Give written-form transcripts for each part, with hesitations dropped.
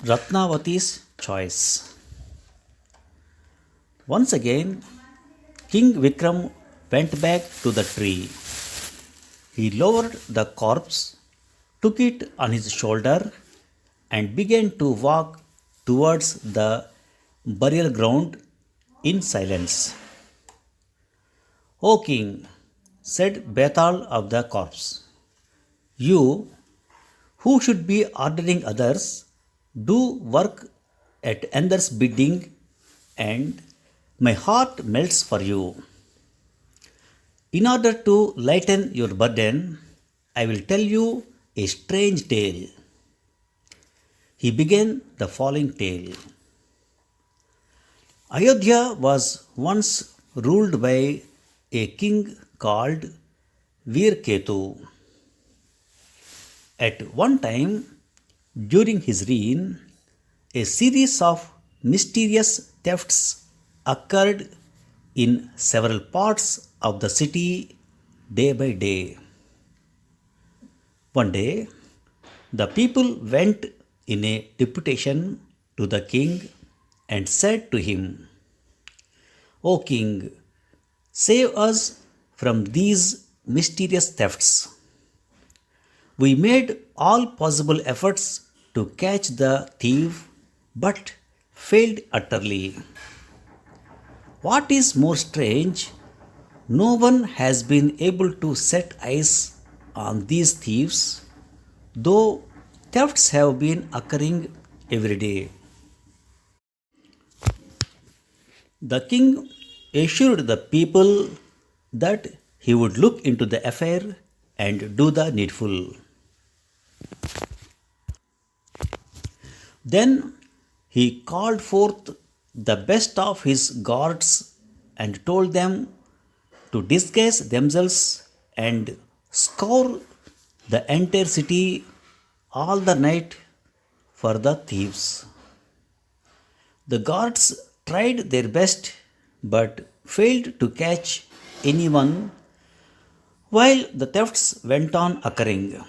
Ratnavati's choice. Once again, King Vikram went back to the tree. He lowered the corpse, took it on his shoulder, and began to walk towards the burial ground in silence. O king, said Bethal of the corpse, you, who should be ordering others, do work at another's bidding, and my heart melts for you. In order to lighten your burden, I will tell you a strange tale. He began the following tale. Ayodhya was once ruled by a king called Virketu. At one time, during his reign, a series of mysterious thefts occurred in several parts of the city day by day. One day, the people went in a deputation to the king and said to him, O king, save us from these mysterious thefts. We made all possible efforts to catch the thief but failed utterly. What is more strange, no one has been able to set eyes on these thieves, though thefts have been occurring every day. The king assured the people that he would look into the affair and do the needful. Then he called forth the best of his guards and told them to disguise themselves and scour the entire city all the night for the thieves. The guards tried their best but failed to catch anyone while the thefts went on occurring.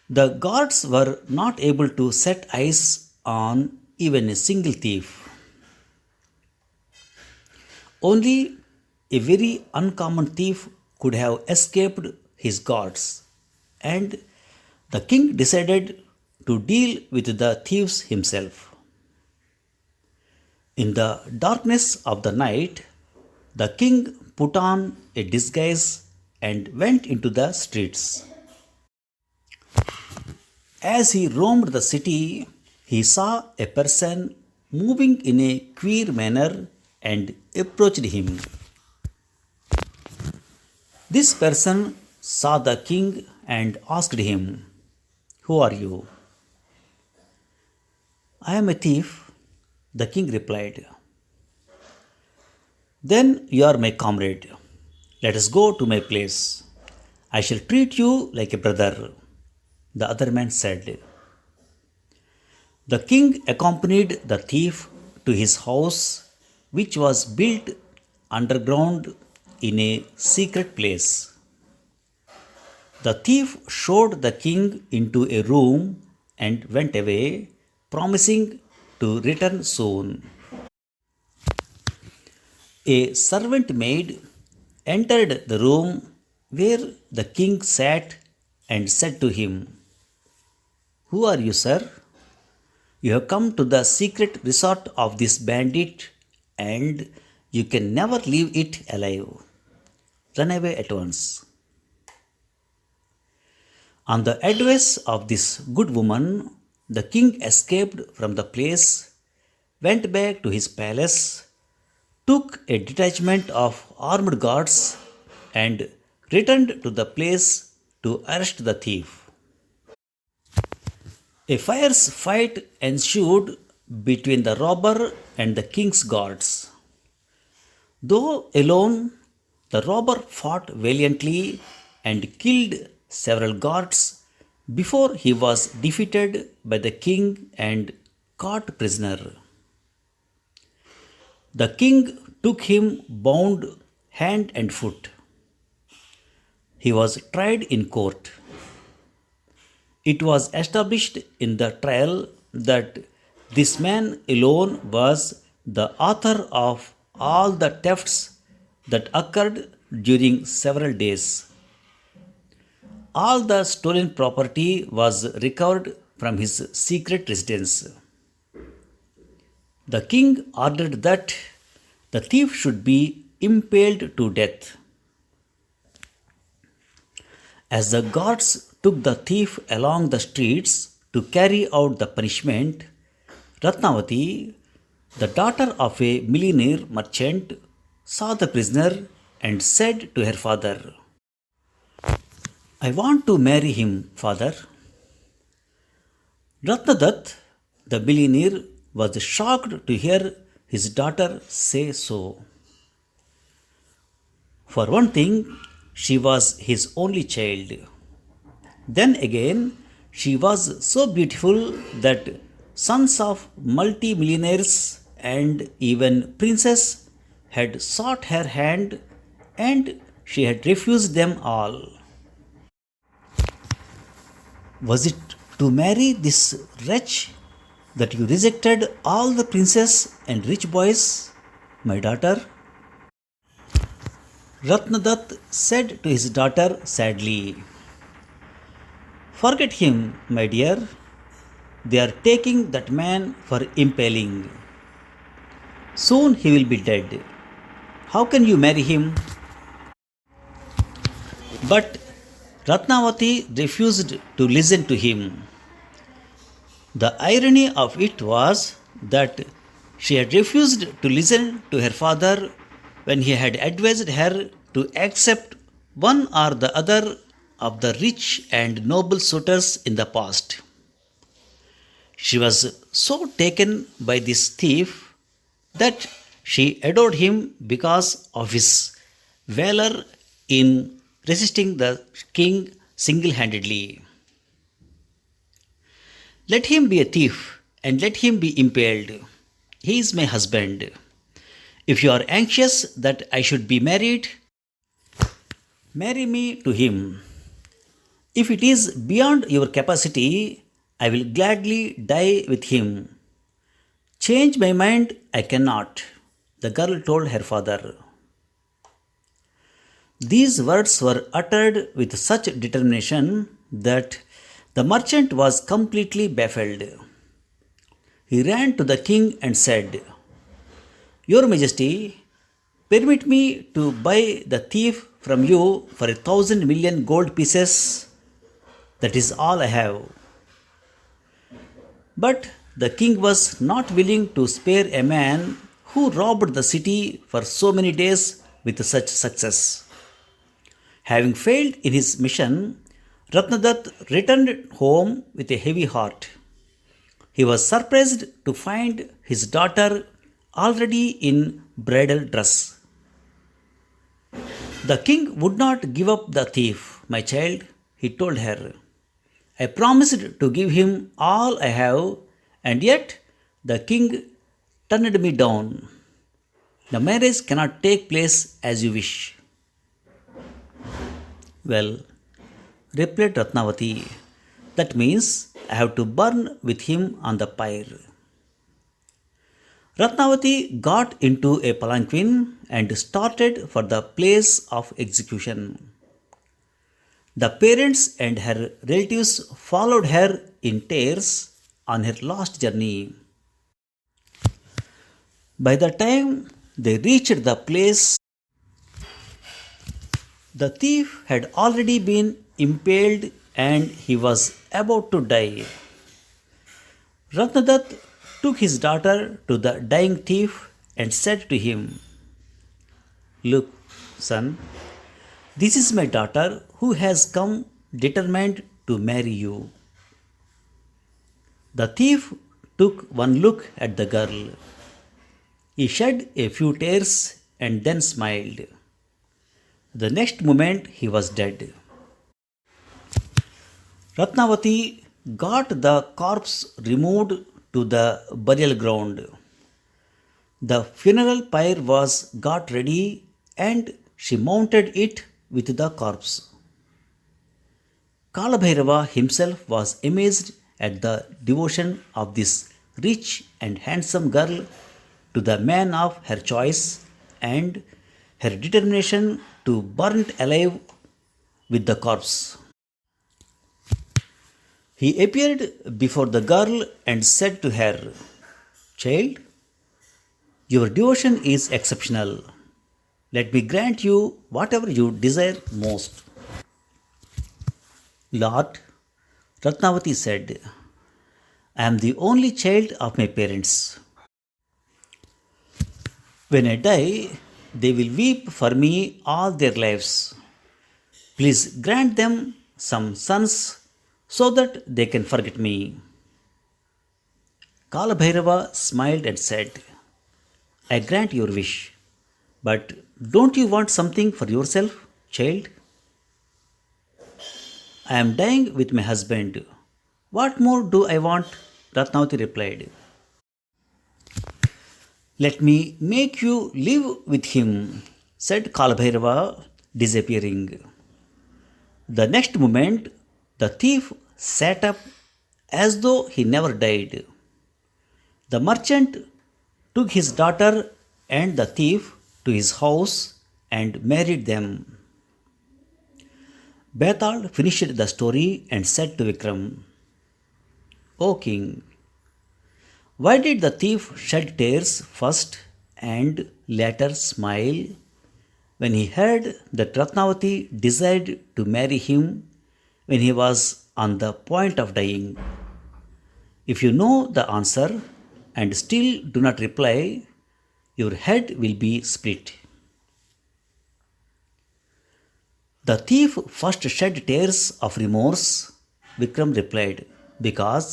The guards were not able to set eyes on even a single thief. Only a very uncommon thief could have escaped his guards, and the king decided to deal with the thieves himself. In the darkness of the night, the king put on a disguise and went into the streets. As he roamed the city, he saw a person moving in a queer manner and approached him. This person saw the king and asked him, Who are you? I am a thief, the king replied. Then you are my comrade. Let us go to my place. I shall treat you like a brother, the other man said. The king accompanied the thief to his house, which was built underground in a secret place. The thief showed the king into a room and went away, promising to return soon. A servant maid entered the room where the king sat and said to him, Who are you, sir? You have come to the secret resort of this bandit and you can never leave it alive. Run away at once. On the advice of this good woman, the king escaped from the place, went back to his palace, took a detachment of armed guards, and returned to the place to arrest the thief. A fierce fight ensued between the robber and the king's guards. Though alone, the robber fought valiantly and killed several guards before he was defeated by the king and caught prisoner. The king took him bound hand and foot. He was tried in court. It was established in the trial that this man alone was the author of all the thefts that occurred during several days. All the stolen property was recovered from his secret residence. The king ordered that the thief should be impaled to death. As the guards took the thief along the streets to carry out the punishment, Ratnavati, the daughter of a millionaire merchant, saw the prisoner and said to her father, I want to marry him, father. Ratnadatt, the millionaire, was shocked to hear his daughter say so. For one thing, she was his only child. Then again, she was so beautiful that sons of multi-millionaires and even princes had sought her hand and she had refused them all. Was it to marry this wretch that you rejected all the princes and rich boys, my daughter? Ratnadatt said to his daughter sadly, Forget him, my dear. They are taking that man for impaling. Soon he will be dead. How can you marry him? But Ratnavati refused to listen to him. The irony of it was that she had refused to listen to her father when he had advised her to accept one or the other of the rich and noble suitors in the past. She was so taken by this thief that she adored him because of his valor in resisting the king single handedly. Let him be a thief and let him be impaled. He is my husband. If you are anxious that I should be married, marry me to him. If it is beyond your capacity, I will gladly die with him. Change my mind I cannot, the girl told her father. These words were uttered with such determination that the merchant was completely baffled. He ran to the king and said, Your Majesty, permit me to buy the thief from you for 1,000,000,000 gold pieces. That is all I have. But the king was not willing to spare a man who robbed the city for so many days with such success. Having failed in his mission, Ratnadatt returned home with a heavy heart. He was surprised to find his daughter already in bridal dress. The king would not give up the thief, my child, he told her. I promised to give him all I have, and yet the king turned me down. The marriage cannot take place as you wish. Well, replied Ratnavati, that means I have to burn with him on the pyre. Ratnavati got into a palanquin and started for the place of execution. The parents and her relatives followed her in tears on her last journey. By the time they reached the place, the thief had already been impaled and he was about to die. Ratnadatt took his daughter to the dying thief and said to him, Look, son, this is my daughter who has come determined to marry you. The thief took one look at the girl. He shed a few tears and then smiled. The next moment he was dead. Ratnavati got the corpse removed to the burial ground. The funeral pyre was got ready and she mounted it with the corpse. Kalabhairava himself was amazed at the devotion of this rich and handsome girl to the man of her choice and her determination to burn alive with the corpse. He appeared before the girl and said to her, "Child, your devotion is exceptional. Let me grant you whatever you desire most." Lord, Ratnavati said, "I am the only child of my parents. When I die, they will weep for me all their lives. Please grant them some sons so that they can forget me." Kalabhairava smiled and said, "I grant your wish, but don't you want something for yourself, child? I am dying with my husband. What more do I want?" Ratnavati replied. "Let me make you live with him," said Kalabhairava, disappearing. The next moment, the thief sat up as though he never died. The merchant took his daughter and the thief to his house and married them. Betal finished the story and said to Vikram, "O king, why did the thief shed tears first and later smile when he heard that Ratnavati desired to marry him when he was on the point of dying? If you know the answer and still do not reply, your head will be split." "The thief first shed tears of remorse," Vikram replied, "because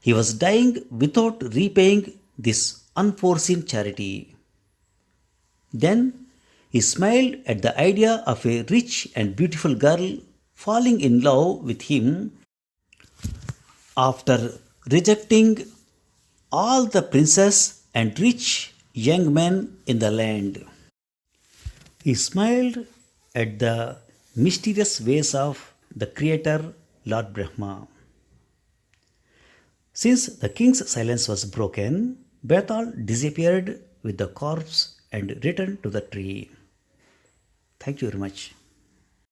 he was dying without repaying this unforeseen charity. Then he smiled at the idea of a rich and beautiful girl falling in love with him after rejecting all the princes and rich young men in the land. He smiled at the mysterious ways of the Creator, Lord Brahma. Since the king's silence was broken, Bethal disappeared with the corpse and returned to the tree. Thank you very much.